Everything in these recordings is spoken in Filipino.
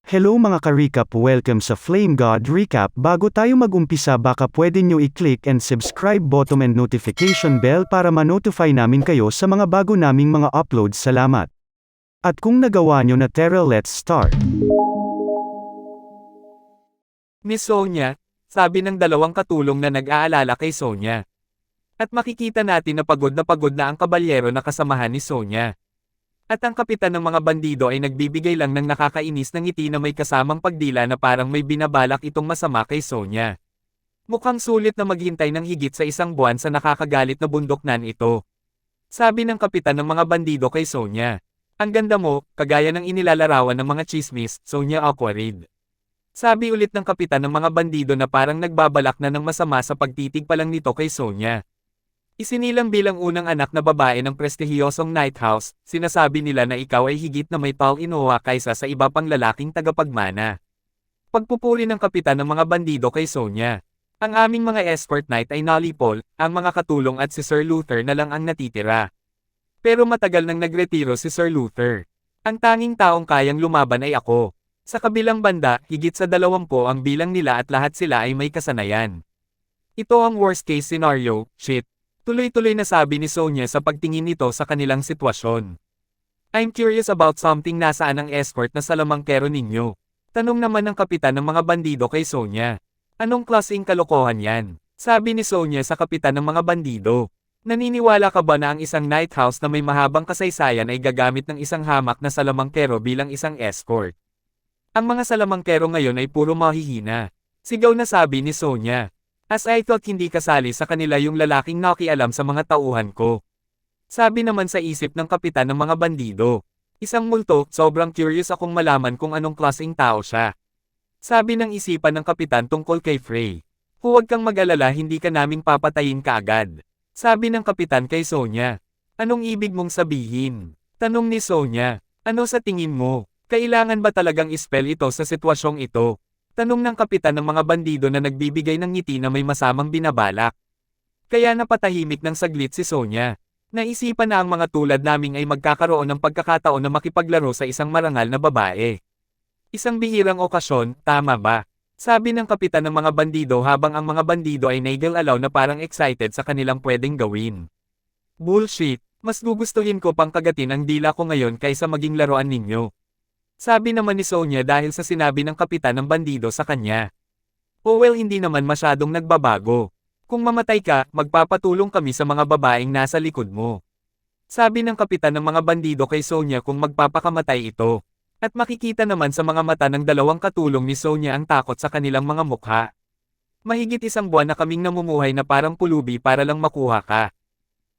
Hello mga ka-recap, welcome sa Flame God Recap. Bago tayo mag-umpisa, baka pwede nyo i-click and subscribe button and notification bell para ma-notify namin kayo sa mga bago naming mga uploads. Salamat. At kung nagawa nyo na, tara, let's start. Miss Sonia, sabi ng dalawang katulong na nag-aalala kay Sonia. At makikita natin na pagod na ang kabalyero na kasamahan ni Sonia. At ang kapitan ng mga bandido ay nagbibigay lang ng nakakainis na ngiti na may kasamang pagdila na parang may binabalak itong masama kay Sonia. Mukhang sulit na maghintay ng higit sa isang buwan sa nakakagalit na bundoknan ito. Sabi ng kapitan ng mga bandido kay Sonia. Ang ganda mo, kagaya ng inilalarawan ng mga chismis, Sonia Aquarid. Sabi ulit ng kapitan ng mga bandido na parang nagbabalak na ng masama sa pagtitig pa lang nito kay Sonia. Isinilang bilang unang anak na babae ng prestihiyosong Night House, sinasabi nila na ikaw ay higit na may tall-inoa kaysa sa iba pang lalaking tagapagmana. Pagpupuri ng kapitan ng mga bandido kay Sonia. Ang aming mga escort knight ay nalipol, ang mga katulong at si Sir Luther na lang ang natitira. Pero matagal nang nagretiro si Sir Luther. Ang tanging taong kayang lumaban ay ako. Sa kabilang banda, higit sa 20 ang bilang nila at lahat sila ay may kasanayan. Ito ang worst case scenario, shit. Tuloy-tuloy na sabi ni Sonia sa pagtingin nito sa kanilang sitwasyon. I'm curious about something, nasaan ang escort na salamangkero ninyo? Tanong naman ng kapitan ng mga bandido kay Sonia. Anong klaseng kalokohan yan? Sabi ni Sonia sa kapitan ng mga bandido. Naniniwala ka ba na ang isang night house na may mahabang kasaysayan ay gagamit ng isang hamak na salamangkero bilang isang escort? Ang mga salamangkero ngayon ay puro mahihina. Sigaw na sabi ni Sonia. As I thought hindi kasali sa kanila yung lalaking nakialam sa mga tauhan ko. Sabi naman sa isip ng kapitan ng mga bandido. Isang multo, sobrang curious akong malaman kung anong klaseng tao siya. Sabi ng isipan ng kapitan tungkol kay Frey. Huwag kang mag-alala, hindi ka naming papatayin kaagad. Sabi ng kapitan kay Sonia. Anong ibig mong sabihin? Tanong ni Sonia. Ano sa tingin mo? Kailangan ba talagang ispell ito sa sitwasyong ito? Tanong ng kapitan ng mga bandido na nagbibigay ng ngiti na may masamang binabalak. Kaya napatahimik ng saglit si Sonia. Naisipan na ang mga tulad naming ay magkakaroon ng pagkakataon na makipaglaro sa isang marangal na babae. Isang bihirang okasyon, tama ba? Sabi ng kapitan ng mga bandido habang ang mga bandido ay nagalaw na parang excited sa kanilang pwedeng gawin. Bullshit, mas gugustuhin ko pang kagatin ang dila ko ngayon kaysa maging laruan ninyo. Sabi naman ni Sonia dahil sa sinabi ng kapitan ng bandido sa kanya. Oh well, hindi naman masyadong nagbabago. Kung mamatay ka, magpapatulong kami sa mga babaeng nasa likod mo. Sabi ng kapitan ng mga bandido kay Sonia kung magpapakamatay ito. At makikita naman sa mga mata ng dalawang katulong ni Sonia ang takot sa kanilang mga mukha. Mahigit isang buwan na kaming namumuhay na parang pulubi para lang makuha ka.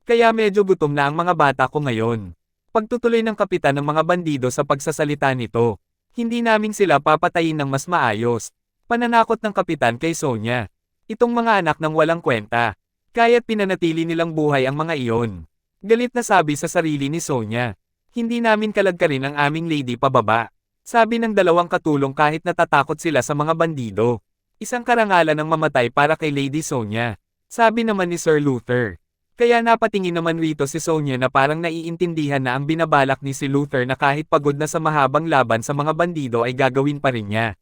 Kaya medyo gutom na ang mga bata ko ngayon. Pagtutuloy ng kapitan ng mga bandido sa pagsasalita nito. Hindi namin sila papatayin ng mas maayos. Pananakot ng kapitan kay Sonia. Itong mga anak ng walang kwenta. Kaya't pinanatili nilang buhay ang mga iyon. Galit na sabi sa sarili ni Sonia. Hindi namin kalagkarin ang aming lady pababa. Sabi ng dalawang katulong kahit natatakot sila sa mga bandido. Isang karangalan ng mamatay para kay Lady Sonia. Sabi naman ni Sir Luther. Kaya napatingin naman rito si Sonia na parang naiintindihan na ang binabalak ni si Luther na kahit pagod na sa mahabang laban sa mga bandido ay gagawin pa rin niya.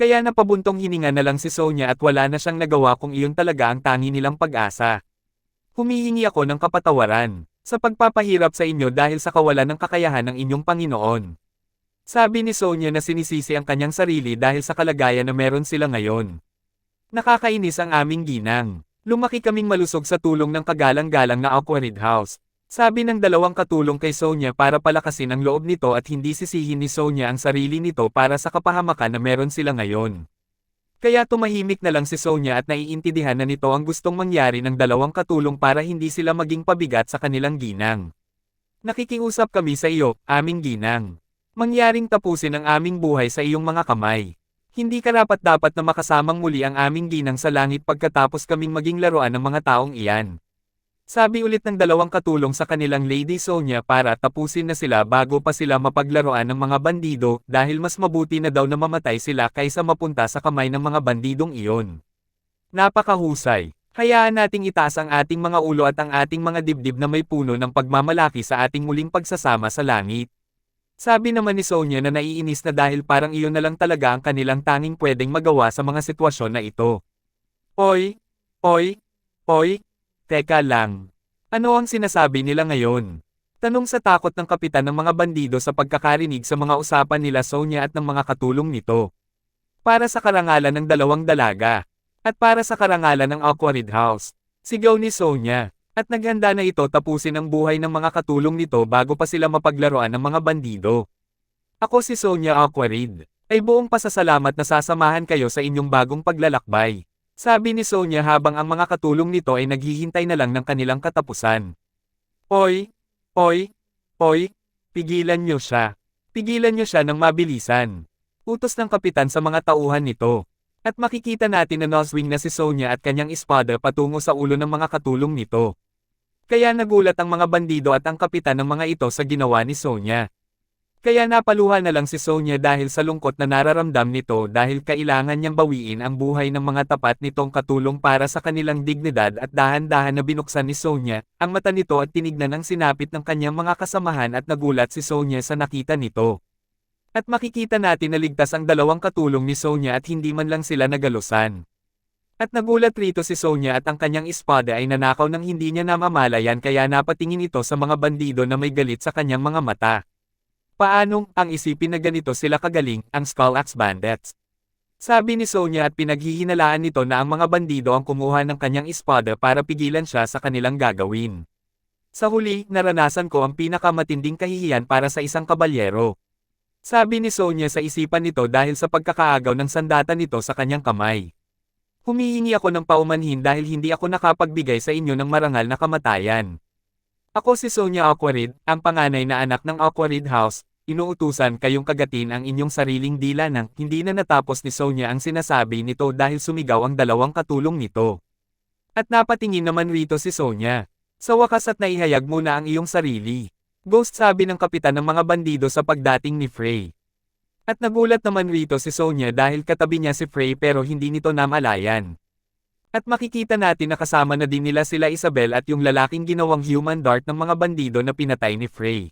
Kaya napabuntong hininga na lang si Sonia at wala na siyang nagawa kung iyon talaga ang tangi nilang pag-asa. Humihingi ako ng kapatawaran sa pagpapahirap sa inyo dahil sa kawalan ng kakayahan ng inyong Panginoon. Sabi ni Sonia na sinisisi ang kanyang sarili dahil sa kalagayan na meron sila ngayon. Nakakainis ang aming ginang. Lumaki kaming malusog sa tulong ng kagalang-galang na Aquarid House. Sabi ng dalawang katulong kay Sonia para palakasin ang loob nito at hindi sisihin ni Sonia ang sarili nito para sa kapahamakan na meron sila ngayon. Kaya tumahimik na lang si Sonia at naiintindihan na nito ang gustong mangyari ng dalawang katulong para hindi sila maging pabigat sa kanilang ginang. Nakikiusap kami sa iyo, aming ginang. Mangyaring tapusin ang aming buhay sa iyong mga kamay. Hindi karapat-dapat na makasamang muli ang aming ginang sa langit pagkatapos kaming maging laruan ng mga taong iyan. Sabi ulit ng dalawang katulong sa kanilang Lady Sonia para tapusin na sila bago pa sila mapaglaruan ng mga bandido dahil mas mabuti na daw na mamatay sila kaysa mapunta sa kamay ng mga bandidong iyon. Napakahusay. Hayaan nating itaas ang ating mga ulo at ang ating mga dibdib na may puno ng pagmamalaki sa ating muling pagsasama sa langit. Sabi naman ni Sonya na naiinis na dahil parang iyon na lang talaga ang kanilang tanging pwedeng magawa sa mga sitwasyon na ito. Oy! Oy! Oy! Teka lang. Ano ang sinasabi nila ngayon? Tanong sa takot ng kapitan ng mga bandido sa pagkakarinig sa mga usapan nila Sonya at ng mga katulong nito. Para sa karangalan ng dalawang dalaga. At para sa karangalan ng Aquarid House. Sigaw ni Sonya. At naghanda na ito tapusin ang buhay ng mga katulong nito bago pa sila mapaglaruan ng mga bandido. Ako si Sonya Aquarid. Ay buong pasasalamat na sasamahan kayo sa inyong bagong paglalakbay. Sabi ni Sonya habang ang mga katulong nito ay naghihintay na lang ng kanilang katapusan. Oy! Oy! Oy! Pigilan niyo siya. Pigilan niyo siya ng mabilisan. Utos ng kapitan sa mga tauhan nito. At makikita natin na noswing na si Sonya at kanyang espada patungo sa ulo ng mga katulong nito. Kaya nagulat ang mga bandido at ang kapitan ng mga ito sa ginawa ni Sonya. Kaya napaluha na lang si Sonya dahil sa lungkot na nararamdam nito dahil kailangan niyang bawiin ang buhay ng mga tapat nitong katulong para sa kanilang dignidad at dahan-dahan na binuksan ni Sonya ang mata nito at tinignan ang sinapit ng kanyang mga kasamahan at nagulat si Sonya sa nakita nito. At makikita natin na ligtas ang dalawang katulong ni Sonya at hindi man lang sila nagalusan. At nagulat rito si Sonya at ang kanyang espada ay nanakaw ng hindi niya namamalayan kaya napatingin ito sa mga bandido na may galit sa kanyang mga mata. Paanong ang isipin na ganito sila kagaling, ang Skull Axe Bandits? Sabi ni Sonya at pinaghihinalaan nito na ang mga bandido ang kumuha ng kanyang espada para pigilan siya sa kanilang gagawin. Sa huli, naranasan ko ang pinakamatinding kahihiyan para sa isang kabalyero. Sabi ni Sonya sa isipan nito dahil sa pagkakaagaw ng sandata nito sa kanyang kamay. Humihingi ako ng paumanhin dahil hindi ako nakapagbigay sa inyo ng marangal na kamatayan. Ako si Sonya Aquarid, ang panganay na anak ng Aquarid House, inuutusan kayong kagatin ang inyong sariling dila nang hindi na natapos ni Sonya ang sinasabi nito dahil sumigaw ang dalawang katulong nito. At napatingin naman rito si Sonya. Sa wakas at naihayag mo na ang iyong sarili. Ghost sabi ng kapitan ng mga bandido sa pagdating ni Frey. At nagulat naman rito si Sonya dahil katabi niya si Frey pero hindi nito namalayan. At makikita natin na kasama na din nila sila Isabel at yung lalaking ginawang human dart ng mga bandido na pinatay ni Frey.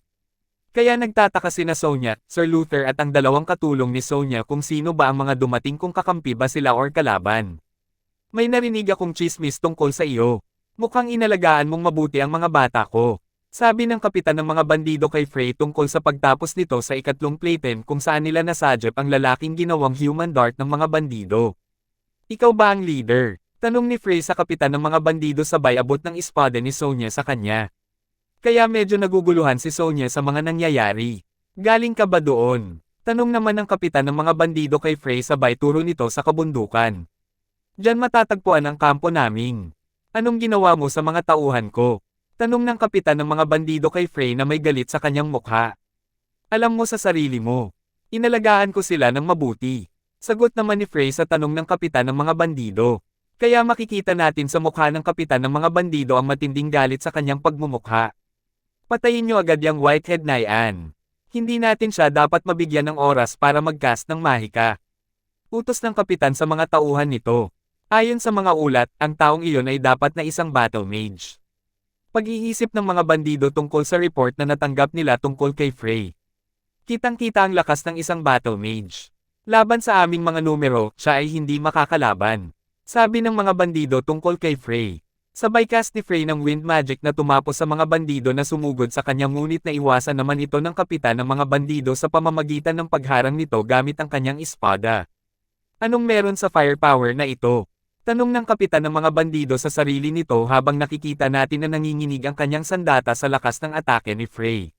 Kaya nagtataka sina Sonya, Sir Luther at ang dalawang katulong ni Sonya kung sino ba ang mga dumating kung kakampi ba sila or kalaban. May narinig akong chismis tungkol sa iyo. Mukhang inalagaan mong mabuti ang mga bata ko. Sabi ng kapitan ng mga bandido kay Frey tungkol sa pagtapos nito sa ikatlong playpen kung saan nila nasadyep ang lalaking ginawang human dart ng mga bandido. Ikaw ba ang leader? Tanong ni Frey sa kapitan ng mga bandido sabay abot ng espada ni Sonya sa kanya. Kaya medyo naguguluhan si Sonya sa mga nangyayari. Galing ka ba doon? Tanong naman ng kapitan ng mga bandido kay Frey sabay turo nito sa kabundukan. Diyan matatagpuan ang kampo naming. Anong ginawa mo sa mga tauhan ko? Tanong ng kapitan ng mga bandido kay Frey na may galit sa kanyang mukha. Alam mo sa sarili mo. Inalagaan ko sila ng mabuti. Sagot naman ni Frey sa tanong ng kapitan ng mga bandido. Kaya makikita natin sa mukha ng kapitan ng mga bandido ang matinding galit sa kanyang pagmumukha. Patayin niyo agad yung whitehead na yan. Hindi natin siya dapat mabigyan ng oras para mag-cast ng mahika. Utos ng kapitan sa mga tauhan nito. Ayon sa mga ulat, ang taong iyon ay dapat na isang battle mage. Pag-iisip ng mga bandido tungkol sa report na natanggap nila tungkol kay Frey. Kitang-kita ang lakas ng isang battle mage. Laban sa aming mga numero, siya ay hindi makakalaban. Sabi ng mga bandido tungkol kay Frey. Sabay cast ni Frey ng wind magic na tumapos sa mga bandido na sumugod sa kanyang ngunit na iwasan naman ito ng kapitan ng mga bandido sa pamamagitan ng pagharang nito gamit ang kanyang espada. Anong meron sa firepower na ito? Tanong ng kapitan ng mga bandido sa sarili nito habang nakikita natin na nanginginig ang kanyang sandata sa lakas ng atake ni Frey.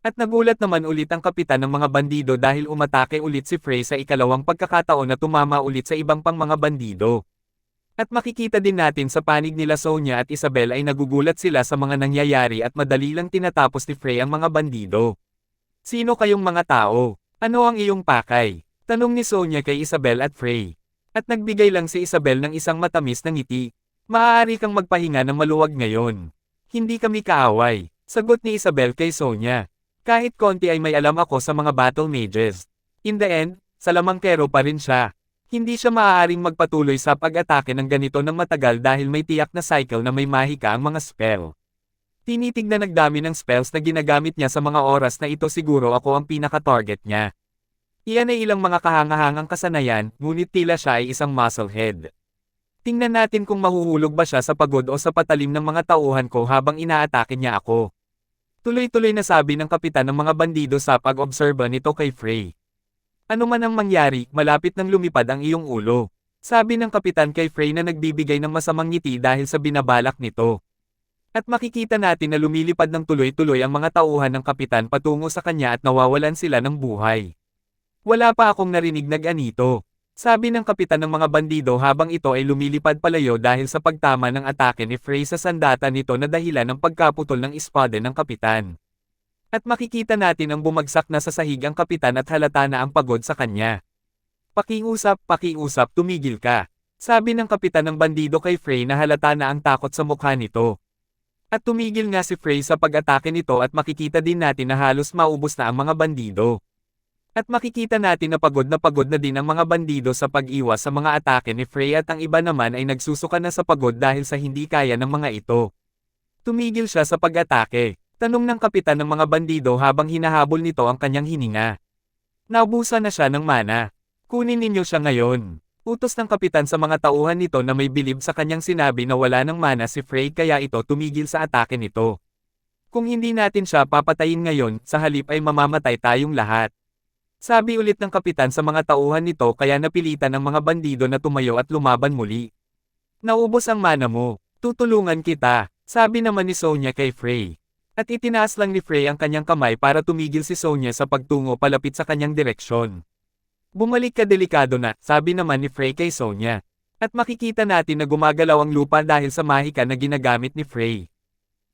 At nagulat naman ulit ang kapitan ng mga bandido dahil umatake ulit si Frey sa ikalawang pagkakataon na tumama ulit sa ibang pang mga bandido. At makikita din natin sa panig nila Sonya at Isabel ay nagugulat sila sa mga nangyayari at madali lang tinatapos ni Frey ang mga bandido. Sino kayong mga tao? Ano ang iyong pakay? Tanong ni Sonya kay Isabel at Frey. At nagbigay lang si Isabel ng isang matamis na ngiti. Maaari kang magpahinga ng maluwag ngayon. Hindi kami kaaway. Sagot ni Isabel kay Sonya. Kahit konti ay may alam ako sa mga battle mages. In the end, salamangkero pa rin siya. Hindi siya maaaring magpatuloy sa pag-atake ng ganito ng matagal dahil may tiyak na cycle na may mahika ang mga spell. Tinitignan nagdami ng spells na ginagamit niya sa mga oras na ito siguro ako ang pinaka-target niya. Iyan ay ilang mga kahangahangang kasanayan, ngunit tila siya ay isang musclehead. Tingnan natin kung mahuhulog ba siya sa pagod o sa patalim ng mga tauhan ko habang inaatake niya ako. Tuloy-tuloy na sabi ng kapitan ng mga bandido sa pag-obserba nito kay Frey. Ano man ang mangyari, malapit nang lumipad ang iyong ulo. Sabi ng kapitan kay Frey na nagbibigay ng masamang ngiti dahil sa binabalak nito. At makikita natin na lumilipad ng tuloy-tuloy ang mga tauhan ng kapitan patungo sa kanya at nawawalan sila ng buhay. Wala pa akong narinig na ganito. Sabi ng kapitan ng mga bandido habang ito ay lumilipad palayo dahil sa pagtama ng atake ni Frey sa sandata nito na dahilan ng pagkaputol ng espada ng kapitan. At makikita natin ang bumagsak na sa sahig ang kapitan at halata na ang pagod sa kanya. Pakiusap, tumigil ka. Sabi ng kapitan ng bandido kay Frey na halata na ang takot sa mukha nito. At tumigil nga si Frey sa pag-atake nito at makikita din natin na halos maubos na ang mga bandido. At makikita natin na pagod na din ang mga bandido sa pag-iwas sa mga atake ni Frey at ang iba naman ay nagsusuka na sa pagod dahil sa hindi kaya ng mga ito. Tumigil siya sa pag-atake. Tanong ng kapitan ng mga bandido habang hinahabol nito ang kanyang hininga. Naubusan na siya ng mana. Kunin ninyo siya ngayon. Utos ng kapitan sa mga tauhan nito na may bilib sa kanyang sinabi na wala ng mana si Frey kaya ito tumigil sa atake nito. Kung hindi natin siya papatayin ngayon, sa halip ay mamamatay tayong lahat. Sabi ulit ng kapitan sa mga tauhan nito kaya napilitan ng mga bandido na tumayo at lumaban muli. Naubos ang mana mo. Tutulungan kita, sabi naman ni Sonya kay Frey. At itinaas lang ni Frey ang kanyang kamay para tumigil si Sonya sa pagtungo palapit sa kanyang direksyon. Bumalik ka delikado na, sabi naman ni Frey kay Sonya. At makikita natin na gumagalaw ang lupa dahil sa mahika na ginagamit ni Frey.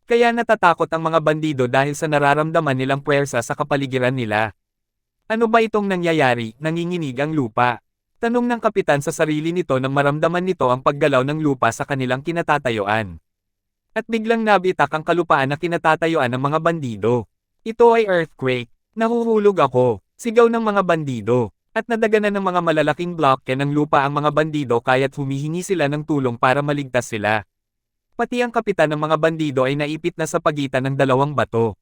Kaya natatakot ang mga bandido dahil sa nararamdaman nilang puwersa sa kapaligiran nila. Ano ba itong nangyayari, nanginginig ang lupa? Tanong ng kapitan sa sarili nito nang maramdaman nito ang paggalaw ng lupa sa kanilang kinatatayuan. At biglang nabitak ang kalupaan na kinatatayuan ng mga bandido. Ito ay earthquake. Nahuhulog ako. Sigaw ng mga bandido. At nadaganan ng mga malalaking bloke ng lupa ang mga bandido kaya't humihingi sila ng tulong para maligtas sila. Pati ang kapitan ng mga bandido ay naipit na sa pagitan ng dalawang bato.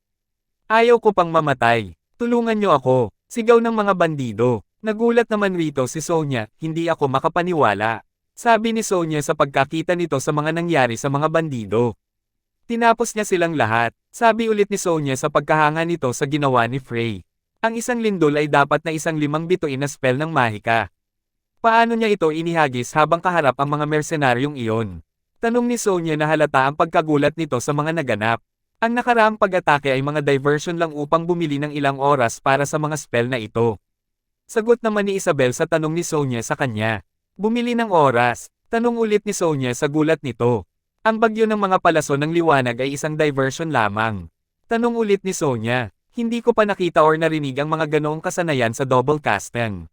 Ayaw ko pang mamatay. Tulungan niyo ako. Sigaw ng mga bandido. Nagulat naman rito si Sonya, hindi ako makapaniwala. Sabi ni Sonya sa pagkakita nito sa mga nangyari sa mga bandido. Tinapos niya silang lahat, sabi ulit ni Sonya sa pagkahanga nito sa ginawa ni Frey. Ang isang lindol ay dapat na isang 5 bituin na spell ng mahika. Paano niya ito inihagis habang kaharap ang mga mersenaryong iyon? Tanong ni Sonya na halata ang pagkagulat nito sa mga naganap. Ang nakaraang pag-atake ay mga diversion lang upang bumili ng ilang oras para sa mga spell na ito. Sagot naman ni Isabel sa tanong ni Sonya sa kanya. Bumili ng oras, tanong ulit ni Sonya sa gulat nito. Ang bagyo ng mga palaso ng liwanag ay isang diversion lamang. Tanong ulit ni Sonya, hindi ko pa nakita or narinig ang mga ganoong kasanayan sa double casting.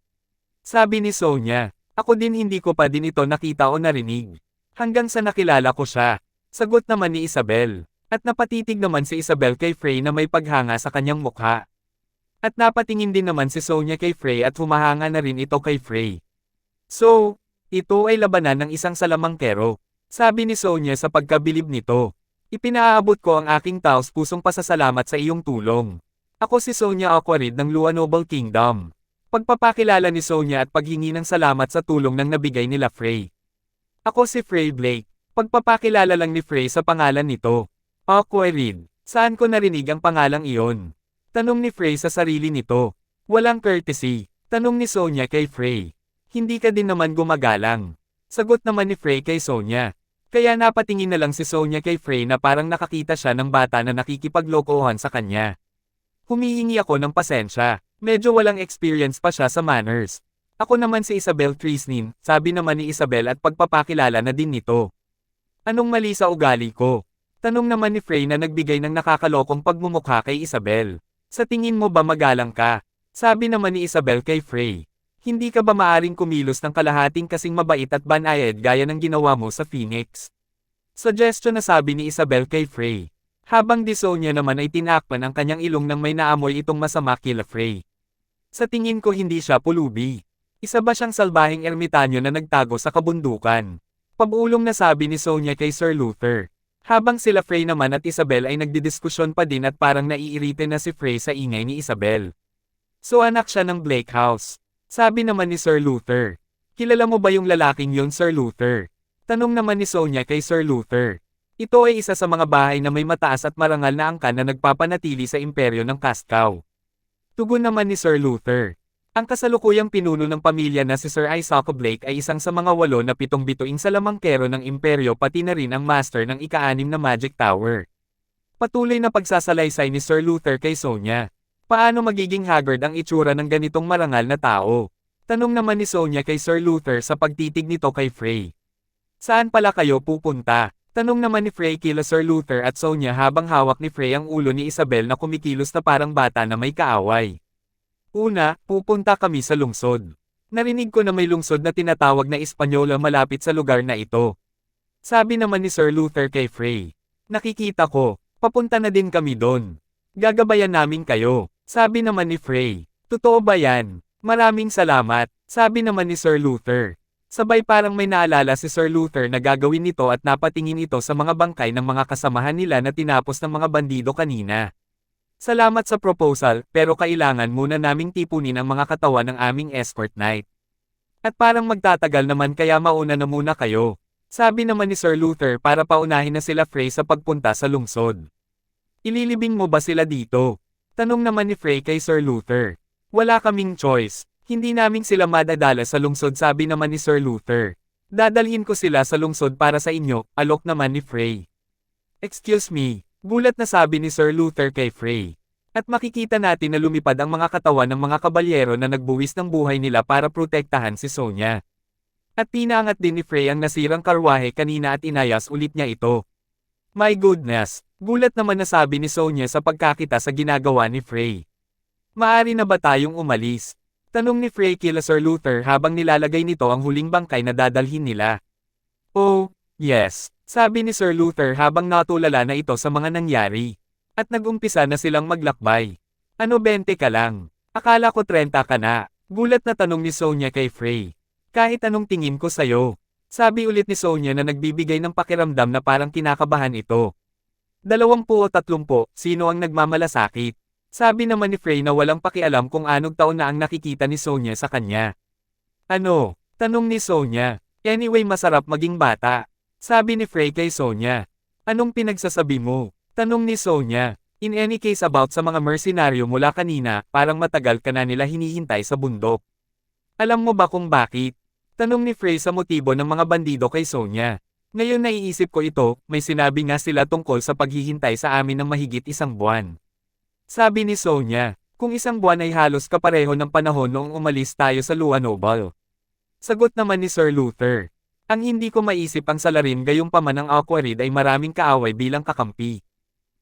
Sabi ni Sonya, ako din hindi ko pa din ito nakita o narinig. Hanggang sa nakilala ko siya. Sagot naman ni Isabel. At napatitig naman si Isabel kay Frey na may paghanga sa kanyang mukha. At napatingin din naman si Sonya kay Frey at humahanga na rin ito kay Frey. So, ito ay labanan ng isang salamangkero. Sabi ni Sonya sa pagkabilib nito. Ipinaabot ko ang aking taos-pusong pasasalamat sa iyong tulong. Ako si Sonya Aquarid ng Lua Noble Kingdom. Pagpapakilala ni Sonya at paghingi ng salamat sa tulong ng nabigay nila Frey. Ako si Frey Blake. Pagpapakilala lang ni Frey sa pangalan nito. Aquarid. Saan ko narinig ang pangalang iyon? Tanong ni Frey sa sarili nito. Walang courtesy. Tanong ni Sonya kay Frey. Hindi ka din naman gumagalang. Sagot naman ni Frey kay Sonya. Kaya napatingin na lang si Sonya kay Frey na parang nakakita siya ng bata na nakikipaglokohan sa kanya. Humihingi ako ng pasensya. Medyo walang experience pa siya sa manners. Ako naman si Isabel Trisnin, sabi naman ni Isabel at pagpapakilala na din nito. Anong mali sa ugali ko? Tanong naman ni Frey na nagbigay ng nakakalokong pagmumukha kay Isabel. Sa tingin mo ba magalang ka? Sabi naman ni Isabel kay Frey. Hindi ka ba maaring kumilos ng kalahating kasing mabait at banayad gaya ng ginawa mo sa Phoenix? Suggestion na sabi ni Isabel kay Frey. Habang di Sonya naman ay tinakpan ang kanyang ilong nang may naamoy itong masama kila Frey. Sa tingin ko hindi siya pulubi. Isa ba siyang salbahing ermitanyo na nagtago sa kabundukan? Pabulong na sabi ni Sonya kay Sir Luther. Habang sila Frey naman at Isabel ay nagdidiskusyon pa din at parang naiirite na si Frey sa ingay ni Isabel. So anak siya ng Blake House. Sabi naman ni Sir Luther. Kilala mo ba yung lalaking yon, Sir Luther? Tanong naman ni Sonia kay Sir Luther. Ito ay isa sa mga bahay na may mataas at marangal na angkan na nagpapanatili sa imperyo ng Cascaw. Tugon naman ni Sir Luther. Ang kasalukuyang pinuno ng pamilya na si Sir Isaac Blake ay isang sa mga 8 na 7 bituing salamangkero ng imperyo pati na rin ang master ng ika-6 na Magic Tower. Patuloy na pagsasalaysay ni Sir Luther kay Sonia. Paano magiging haggard ang itsura ng ganitong marangal na tao? Tanong naman ni Sonia kay Sir Luther sa pagtitig nito kay Frey. Saan pala kayo pupunta? Tanong naman ni Frey kila Sir Luther at Sonia habang hawak ni Frey ang ulo ni Isabel na kumikilos na parang bata na may kaaway. Una, pupunta kami sa lungsod. Narinig ko na may lungsod na tinatawag na Espanyola malapit sa lugar na ito. Sabi naman ni Sir Luther kay Frey. Nakikita ko, papunta na din kami doon. Gagabayan namin kayo. Sabi naman ni Frey. Totoo ba yan? Maraming salamat. Sabi naman ni Sir Luther. Sabay parang may naalala si Sir Luther na gagawin nito at napatingin ito sa mga bangkay ng mga kasamahan nila na tinapos ng mga bandido kanina. Salamat sa proposal, pero kailangan muna naming tipunin ang mga katawan ng aming escort knight. At parang magtatagal naman kaya mauna na muna kayo. Sabi naman ni Sir Luther para paunahin na sila Frey sa pagpunta sa lungsod. Ililibing mo ba sila dito? Tanong naman ni Frey kay Sir Luther. Wala kaming choice. Hindi naming sila madadala sa lungsod, sabi naman ni Sir Luther. Dadalhin ko sila sa lungsod para sa inyo, alok naman ni Frey. Excuse me. Gulat na sabi ni Sir Luther kay Frey. At makikita natin na lumipad ang mga katawan ng mga kabalyero na nagbuwis ng buhay nila para protektahan si Sonia. At pinaangat din ni Frey ang nasirang karwahe kanina at inayas ulit niya ito. My goodness! Gulat naman na sabi ni Sonia sa pagkakita sa ginagawa ni Frey. Maari na ba tayong umalis? Tanong ni Frey kila Sir Luther habang nilalagay nito ang huling bangkay na dadalhin nila. Oh, yes. Sabi ni Sir Luther habang natulala na ito sa mga nangyari. At nag-umpisa na silang maglakbay. Ano 20 ka lang? Akala ko 30 ka na. Gulat na tanong ni Sonia kay Frey. Kahit anong tingin ko sayo. Sabi ulit ni Sonia na nagbibigay ng pakiramdam na parang kinakabahan ito. 20 o 30, sino ang nagmamalasakit? Sabi naman ni Frey na walang pakialam kung anong taon na ang nakikita ni Sonia sa kanya. Ano? Tanong ni Sonia. Anyway, masarap maging bata. Sabi ni Frey kay Sonia. Anong pinagsasabi mo? Tanong ni Sonia. In any case about sa mga mercenaryo mula kanina, parang matagal ka na nila hinihintay sa bundok. Alam mo ba kung bakit? Tanong ni Frey sa motibo ng mga bandido kay Sonia. Ngayon naiisip ko ito, may sinabi nga sila tungkol sa paghihintay sa amin ng mahigit 1 buwan. Sabi ni Sonia, kung 1 buwan ay halos kapareho ng panahon noong umalis tayo sa Lua Noble. Sagot naman ni Sir Luther. Ang hindi ko maisip ang salarin gayunpaman ang Aquarid ay maraming kaaway bilang kakampi.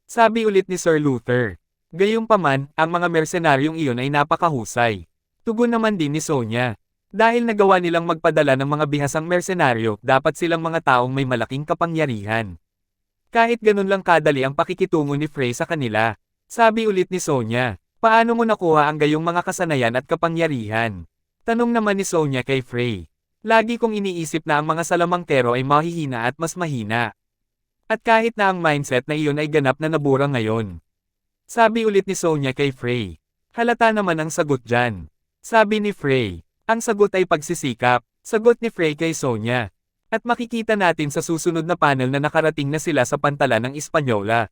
Sabi ulit ni Sir Luther. Gayunpaman, ang mga mersenaryong iyon ay napakahusay. Tugon naman din ni Sonia. Dahil nagawa nilang magpadala ng mga bihasang mersenaryo, dapat silang mga taong may malaking kapangyarihan. Kahit ganun lang kadali ang pakikitungo ni Frey sa kanila. Sabi ulit ni Sonia. Paano mo nakuha ang gayong mga kasanayan at kapangyarihan? Tanong naman ni Sonia kay Frey. Lagi kong iniisip na ang mga salamangkero ay mahihina at mas mahina. At kahit na ang mindset na iyon ay ganap na nabura ngayon. Sabi ulit ni Sonia kay Frey. Halata naman ang sagot dyan. Sabi ni Frey. Ang sagot ay pagsisikap. Sagot ni Frey kay Sonia. At makikita natin sa susunod na panel na nakarating na sila sa pantalan ng Espanyola.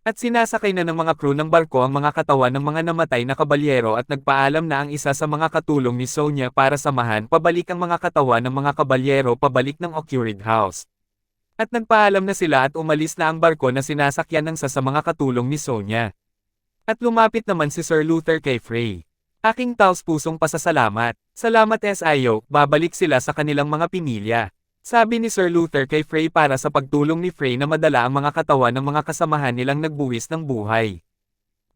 At sinasakay na ng mga crew ng barko ang mga katawan ng mga namatay na kabalyero at nagpaalam na ang isa sa mga katulong ni Sonia para samahan pabalik ang mga katawan ng mga kabalyero pabalik ng Ocurid House. At nagpaalam na sila at umalis na ang barko na sinasakyan ng sa mga katulong ni Sonia. At lumapit naman si Sir Luther kay Frey. Aking taos-pusong pasasalamat. Salamat SIO, babalik sila sa kanilang mga pamilya. Sabi ni Sir Luther kay Frey para sa pagtulong ni Frey na madala ang mga katawan ng mga kasamahan nilang nagbuwis ng buhay.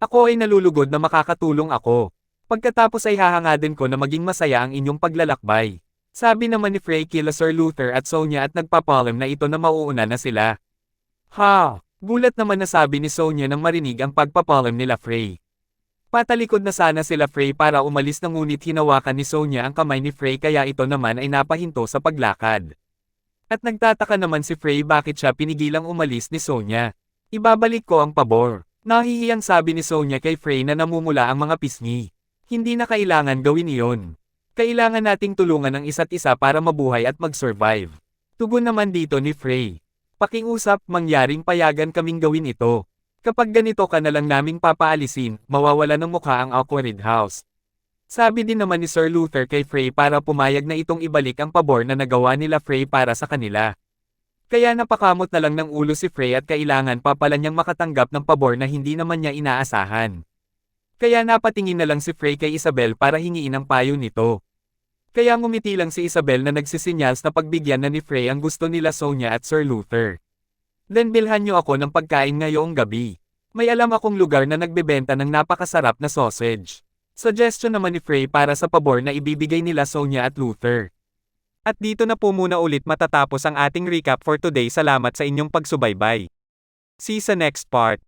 Ako ay nalulugod na makakatulong ako. Pagkatapos ay hahangadin ko na maging masaya ang inyong paglalakbay. Sabi naman ni Frey kila Sir Luther at Sonia at nagpapalam na ito na mauuna na sila. Ha! Gulat naman na sabi ni Sonia nang marinig ang pagpapalam nila Frey. Patalikod na sana sila Frey para umalis na ngunit hinawakan ni Sonia ang kamay ni Frey kaya ito naman ay napahinto sa paglakad. At nagtataka naman si Frey bakit siya pinigilang umalis ni Sonya. Ibabalik ko ang pabor. Nahihiyang sabi ni Sonya kay Frey na namumula ang mga pisngi. Hindi na kailangan gawin iyon. Kailangan nating tulungan ang isa't isa para mabuhay at mag-survive. Tugon naman dito ni Frey. Pakiusap, mangyaring payagan kaming gawin ito. Kapag ganito ka na lang naming papaalisin, mawawala ng mukha ang Aquarid House. Sabi din naman ni Sir Luther kay Frey para pumayag na itong ibalik ang pabor na nagawa nila Frey para sa kanila. Kaya napakamot na lang ng ulo si Frey at kailangan pa pala niyang makatanggap ng pabor na hindi naman niya inaasahan. Kaya napatingin na lang si Frey kay Isabel para hingiin ang payo nito. Kaya ngumiti lang si Isabel na nagsisinyals na pagbigyan na ni Frey ang gusto nila Sonya at Sir Luther. Then bilhan niyo ako ng pagkain ngayong gabi. May alam akong lugar na nagbebenta ng napakasarap na sausage. Suggestion naman ni Frey para sa pabor na ibibigay nila Sonya at Luther. At dito na po muna ulit matatapos ang ating recap for today. Salamat sa inyong pagsubaybay. See sa next part.